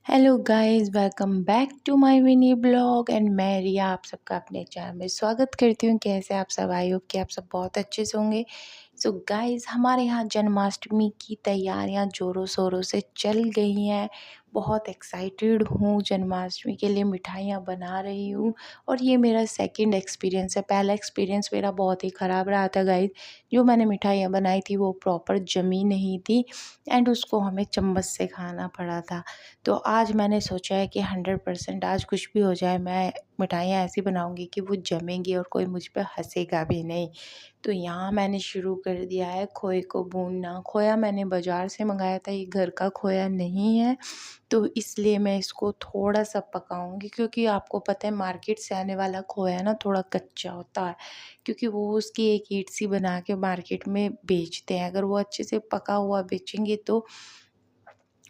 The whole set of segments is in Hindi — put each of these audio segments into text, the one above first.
Hello guys, welcome back to my mini blog and मैं रिया आप सबका अपने चैनल में स्वागत करती हूँ। कैसे आप सब? आई होप कि आप सब बहुत अच्छे से होंगे। सो गाइस, हमारे यहाँ जन्माष्टमी की तैयारियाँ ज़ोरों शोरों से चल गई हैं। बहुत एक्साइटेड हूँ, जन्माष्टमी के लिए मिठाइयाँ बना रही हूँ और ये मेरा सेकंड एक्सपीरियंस है। पहला एक्सपीरियंस मेरा बहुत ही ख़राब रहा था गाइस। जो मैंने मिठाइयाँ बनाई थी वो प्रॉपर जमी नहीं थी एंड उसको हमें चम्मच से खाना पड़ा था। तो आज मैंने सोचा है कि 100% आज कुछ भी हो जाए, मैं मिठाइयाँ ऐसी बनाऊंगी कि वो जमेंगी और कोई मुझ पे हंसेगा भी नहीं। तो यहाँ मैंने शुरू कर दिया है खोए को भूनना। खोया मैंने बाज़ार से मंगाया था, ये घर का खोया नहीं है, तो इसलिए मैं इसको थोड़ा सा पकाऊंगी क्योंकि आपको पता है मार्केट से आने वाला खोया ना थोड़ा कच्चा होता है, क्योंकि वो उसकी एक ईंट सी बना के मार्केट में बेचते हैं। अगर वो अच्छे से पका हुआ बेचेंगे तो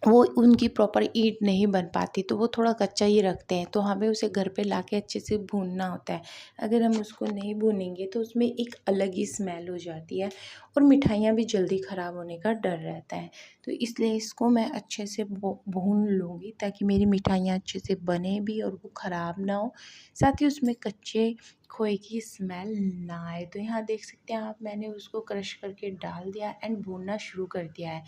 वो उनकी प्रॉपर ईंट नहीं बन पाती, तो वो थोड़ा कच्चा ही रखते हैं। तो हमें उसे घर पे लाके अच्छे से भूनना होता है। अगर हम उसको नहीं भूनेंगे तो उसमें एक अलग ही स्मेल हो जाती है और मिठाइयाँ भी जल्दी ख़राब होने का डर रहता है। तो इसलिए इसको मैं अच्छे से भून लूँगी ताकि मेरी मिठाइयाँ अच्छे से बने भी और वो ख़राब ना हो, साथ ही उसमें कच्चे खोए की स्मेल ना आए। तो यहाँ देख सकते हैं आप, मैंने उसको क्रश करके डाल दिया एंड भूनना शुरू कर दिया है।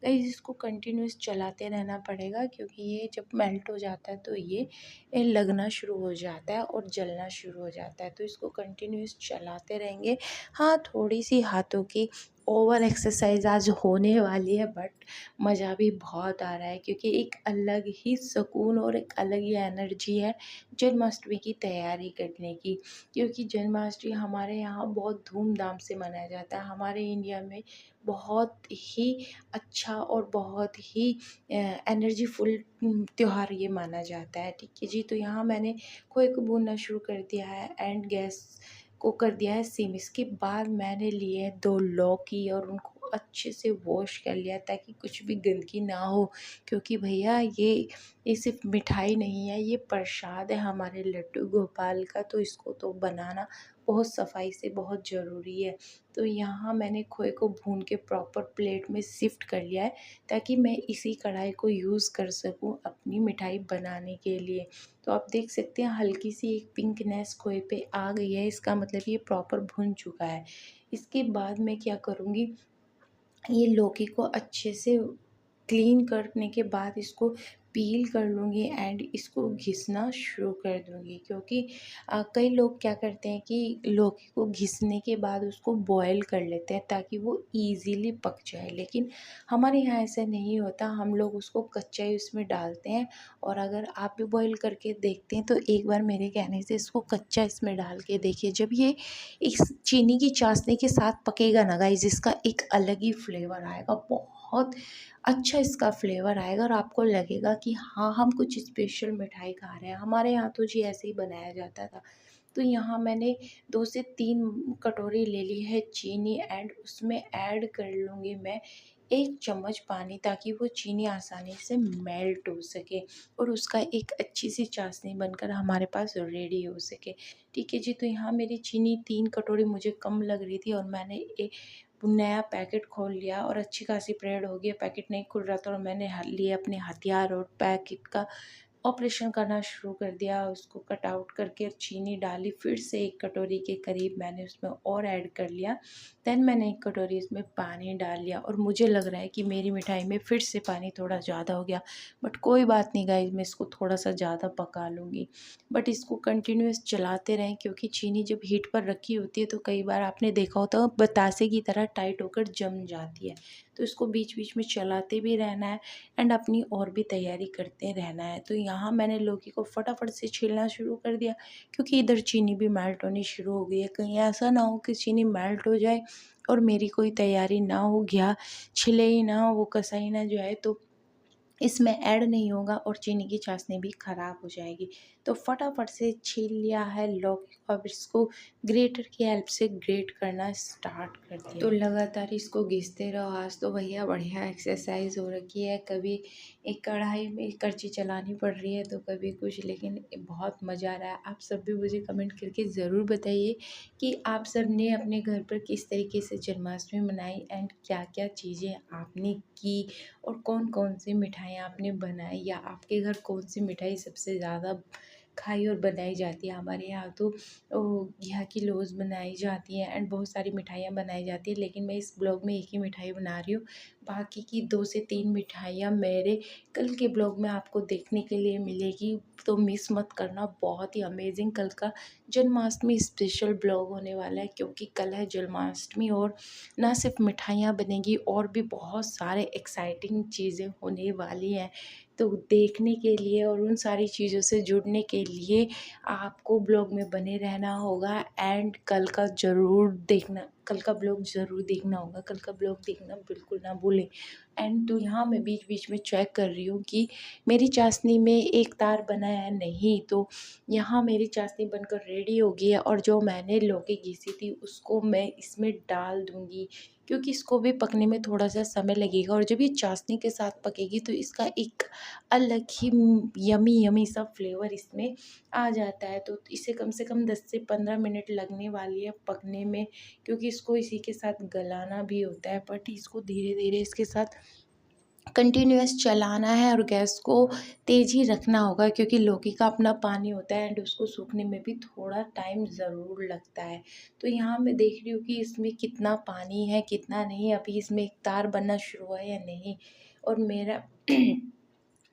गाइस, इसको कंटिन्यूस चलाते रहना पड़ेगा क्योंकि ये जब मेल्ट हो जाता है तो ये लगना शुरू हो जाता है और जलना शुरू हो जाता है। तो इसको कंटिन्यूस चलाते रहेंगे। हाँ, थोड़ी सी हाथों की ओवर एक्सरसाइज आज होने वाली है, बट मज़ा भी बहुत आ रहा है क्योंकि एक अलग ही सुकून और एक अलग ही एनर्जी है जन्माष्टमी की तैयारी करने की। क्योंकि जन्माष्टमी हमारे यहाँ बहुत धूमधाम से मनाया जाता है। हमारे इंडिया में बहुत ही अच्छा और बहुत ही एनर्जीफुल त्योहार ये माना जाता है। ठीक है जी, तो यहाँ मैंने खोए को भूनना शुरू कर दिया है एंड गैस को कर दिया है सिम। इसके बाद मैंने लिए हैं 2 लौकी और उनको अच्छे से वॉश कर लिया ताकि कुछ भी गंदगी ना हो, क्योंकि भैया ये सिर्फ मिठाई नहीं है, ये प्रसाद है हमारे लड्डू गोपाल का। तो इसको तो बनाना बहुत सफाई से बहुत ज़रूरी है। तो यहाँ मैंने खोए को भून के प्रॉपर प्लेट में शिफ्ट कर लिया है ताकि मैं इसी कढ़ाई को यूज़ कर सकूँ अपनी मिठाई बनाने के लिए। तो आप देख सकते हैं हल्की सी एक पिंकनेस खोए पे आ गई है, इसका मतलब ये प्रॉपर भुन चुका है। इसके बाद मैं क्या करूँगी, ये लौकी को अच्छे से क्लीन करने के बाद इसको पील कर लूँगी एंड इसको घिसना शुरू कर दूँगी। क्योंकि कई लोग क्या करते हैं कि लौकी को घिसने के बाद उसको बॉयल कर लेते हैं ताकि वो ईज़िली पक जाए, लेकिन हमारे यहाँ ऐसा नहीं होता। हम लोग उसको कच्चा ही उसमें डालते हैं। और अगर आप भी बॉयल करके देखते हैं तो एक बार मेरे कहने से इसको कच्चा इसमें डाल के देखिए। जब ये इस चीनी की चाशनी के साथ पकेगा ना गाइस, इसका एक अलग ही फ्लेवर आएगा, बहुत अच्छा इसका फ्लेवर आएगा और आपको लगेगा कि हाँ, हम कुछ स्पेशल मिठाई खा रहे हैं। हमारे यहाँ तो जी ऐसे ही बनाया जाता था। तो यहाँ मैंने 2 से 3 कटोरी ले ली है चीनी एंड उसमें ऐड कर लूँगी मैं 1 चम्मच पानी, ताकि वो चीनी आसानी से मेल्ट हो सके और उसका एक अच्छी सी चाशनी बनकर हमारे पास रेडी हो सके। ठीक है जी, तो यहाँ मेरी चीनी 3 कटोरी मुझे कम लग रही थी और मैंने नया पैकेट खोल लिया और अच्छी खासी परेड हो गई। पैकेट नहीं खुल रहा था और मैंने लिए अपने हथियार और पैकेट का ऑपरेशन करना शुरू कर दिया। उसको कट आउट करके चीनी डाली, फिर से 1 कटोरी के करीब मैंने उसमें और ऐड कर लिया। देन मैंने 1 कटोरी इसमें पानी डाल लिया और मुझे लग रहा है कि मेरी मिठाई में फिर से पानी थोड़ा ज़्यादा हो गया, बट कोई बात नहीं गाइस, मैं इसको थोड़ा सा ज़्यादा पका लूँगी। बट इसको कंटिन्यूअस चलाते रहें क्योंकि चीनी जब हीट पर रखी होती है तो कई बार आपने देखा होता है बतासे की तरह टाइट होकर जम जाती है। तो इसको बीच बीच में चलाते भी रहना है एंड अपनी और भी तैयारी करते रहना है। तो यहाँ मैंने लौकी को फटाफट से छीलना शुरू कर दिया क्योंकि इधर चीनी भी मेल्ट होनी शुरू हो गई है। कहीं ऐसा ना हो कि चीनी मेल्ट हो जाए और मेरी कोई तैयारी ना हो, घिया छिले ही ना हो, वो कसा ही ना जाए तो इसमें ऐड नहीं होगा और चीनी की चाशनी भी ख़राब हो जाएगी। तो फटाफट से छील लिया है लौकी को, अब इसको ग्रेटर की हेल्प से ग्रेट करना स्टार्ट कर दिया। तो लगातार इसको घिसते रहो। आज तो भैया बढ़िया एक्सरसाइज हो रखी है, कभी एक कढ़ाई में करछी चलानी पड़ रही है तो कभी कुछ, लेकिन बहुत मज़ा आ रहा है। आप सब भी मुझे कमेंट करके ज़रूर बताइए कि आप सब ने अपने घर पर किस तरीके से जन्माष्टमी मनाई एंड क्या क्या चीज़ें आपने की और कौन कौन सी मिठाइयाँ मिठाइयाँ आपने बनाई या आपके घर कौन सी मिठाई सबसे ज़्यादा खाई और बनाई जाती है। हमारे यहाँ तो यहाँ की लौज बनाई जाती है एंड बहुत सारी मिठाइयाँ बनाई जाती है, लेकिन मैं इस ब्लॉग में एक ही मिठाई बना रही हूँ। बाकी की 2 से 3 मिठाइयाँ मेरे कल के ब्लॉग में आपको देखने के लिए मिलेगी, तो मिस मत करना। बहुत ही अमेजिंग कल का जन्माष्टमी स्पेशल ब्लॉग होने वाला है, क्योंकि कल है जन्माष्टमी और ना सिर्फ मिठाइयाँ बनेंगी और भी बहुत सारे एक्साइटिंग चीज़ें होने वाली हैं। तो देखने के लिए और उन सारी चीज़ों से जुड़ने के लिए आपको ब्लॉग में बने रहना होगा एंड कल का ब्लॉग ज़रूर देखना होगा। कल का ब्लॉग देखना बिल्कुल ना भूलें। एंड तो यहाँ मैं बीच बीच में चेक कर रही हूँ कि मेरी चाशनी में एक तार बना है नहीं, तो यहाँ मेरी चाशनी बनकर रेडी हो गई है और जो मैंने लौकी घिसी थी उसको मैं इसमें डाल दूँगी, क्योंकि इसको भी पकने में थोड़ा सा समय लगेगा और जब ये चाशनी के साथ पकेगी तो इसका एक अलग ही यमी यमी सा फ्लेवर इसमें आ जाता है। तो इसे कम से कम 10 से 15 मिनट लगने वाली है पकने में, क्योंकि इसको इसी के साथ गलाना भी होता है। बट इसको धीरे धीरे इसके साथ कंटिन्यूअस चलाना है और गैस को तेज़ ही रखना होगा, क्योंकि लौकी का अपना पानी होता है एंड उसको सूखने में भी थोड़ा टाइम ज़रूर लगता है। तो यहाँ मैं देख रही हूँ कि इसमें कितना पानी है कितना नहीं, अभी इसमें एक तार बनना शुरू हुआ है या नहीं। और मेरा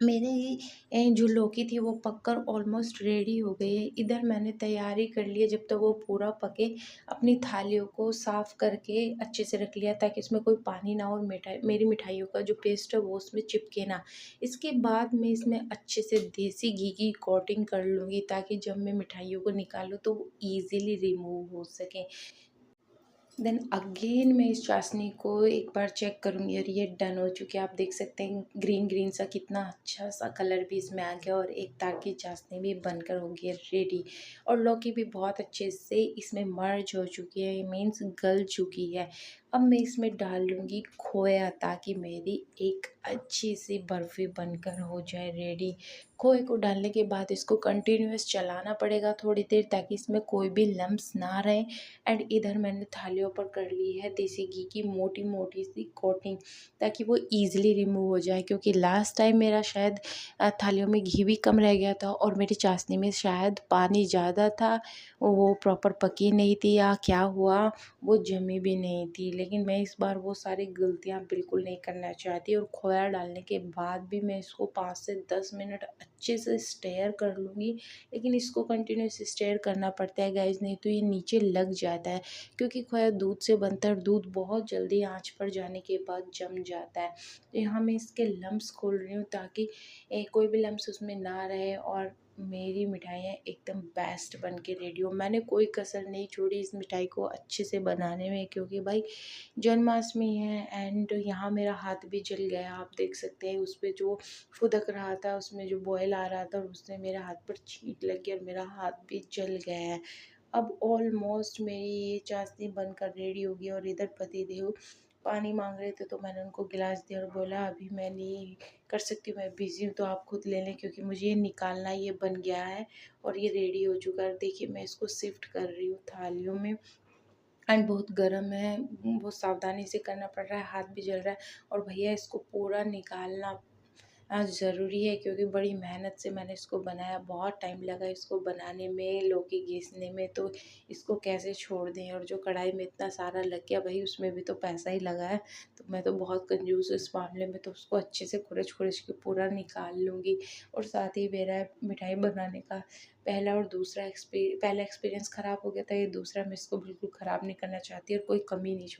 मेरे जो लौकी थी वो पककर ऑलमोस्ट रेडी हो गई है। इधर मैंने तैयारी कर ली है, जब तक वो पूरा पके अपनी थालियों को साफ़ करके अच्छे से रख लिया, ताकि इसमें कोई पानी ना हो और मेरी मिठाइयों का जो पेस्ट है वो उसमें चिपके ना। इसके बाद मैं इसमें अच्छे से देसी घी की कोटिंग कर लूँगी, ताकि जब मैं मिठाइयों को निकालूँ तो वो ईज़िली रिमूव हो सके। देन अगेन मैं इस चाशनी को एक बार चेक करूँगी और ये डन हो चुकी है। आप देख सकते हैं ग्रीन ग्रीन सा कितना अच्छा सा कलर भी इसमें आ गया और एक तार की चाशनी भी बनकर हो गई है रेडी। और लौकी भी बहुत अच्छे से इसमें मर्ज हो चुकी है, मीन्स गल चुकी है। अब मैं इसमें डाल लूँगी खोया, ताकि मेरी एक अच्छी सी बर्फ़ी बनकर हो जाए रेडी। खोए को डालने के बाद इसको कंटिन्यूअस चलाना पड़ेगा थोड़ी देर, ताकि इसमें कोई भी लम्स ना रहे। एंड इधर मैंने थालियों पर कर ली है देसी घी की मोटी मोटी सी कोटिंग, ताकि वो ईज़िली रिमूव हो जाए, क्योंकि लास्ट टाइम मेरा शायद थालियों में घी भी कम रह गया था और मेरी चाशनी में शायद पानी ज़्यादा था, वो प्रॉपर पकी नहीं थी या क्या हुआ, वो जमी भी नहीं थी। लेकिन मैं इस बार वो सारी गलतियाँ बिल्कुल नहीं करना चाहती और खोया डालने के बाद भी मैं इसको 5 से 10 मिनट अच्छे से स्टेयर कर लूँगी। लेकिन इसको कंटिन्यूस स्टेयर करना पड़ता है गाइज़, नहीं तो ये नीचे लग जाता है, क्योंकि खोया दूध से बनता है और दूध बहुत जल्दी आंच पर जाने के बाद जम जाता है। तो यहाँ मैं इसके लम्स खोल रही हूँ, ताकि कोई भी लम्स उसमें ना रहे और मेरी मिठाइयाँ एकदम बेस्ट बन के रेडी हो। मैंने कोई कसर नहीं छोड़ी इस मिठाई को अच्छे से बनाने में, क्योंकि भाई जन्माष्टमी है एंड यहाँ मेरा हाथ भी जल गया। आप देख सकते हैं उस पर जो फुदक रहा था, उसमें जो बॉयल आ रहा था और उससे मेरे हाथ पर छींट लग गई और मेरा हाथ भी जल गया है। अब ऑलमोस्ट मेरी ये चाशनी बनकर रेडी होगी और इधर पतिदेव पानी मांग रहे थे, तो मैंने उनको गिलास दिया और बोला अभी मैं नहीं कर सकती, मैं बिज़ी हूँ, तो आप खुद ले लें, क्योंकि मुझे ये निकालना, ये बन गया है और ये रेडी हो चुका है। देखिए मैं इसको शिफ्ट कर रही हूँ थालियों में एंड बहुत गर्म है, बहुत सावधानी से करना पड़ रहा है, हाथ भी जल रहा है। और भैया इसको पूरा निकालना ज़रूरी है, क्योंकि बड़ी मेहनत से मैंने इसको बनाया, बहुत टाइम लगा इसको बनाने में, लौकी घिसने में, तो इसको कैसे छोड़ दें। और जो कढ़ाई में इतना सारा लग गया भाई, उसमें भी तो पैसा ही लगा है, तो मैं तो बहुत कंजूस हूँ इस मामले में, तो उसको अच्छे से खुरच खुरच के पूरा निकाल लूँगी। और साथ ही मेरा मिठाई बनाने का पहला एक्सपीरियंस ख़राब हो गया था, ये दूसरा मैं इसको बिल्कुल ख़राब नहीं करना चाहती और कोई कमी नहीं छोड़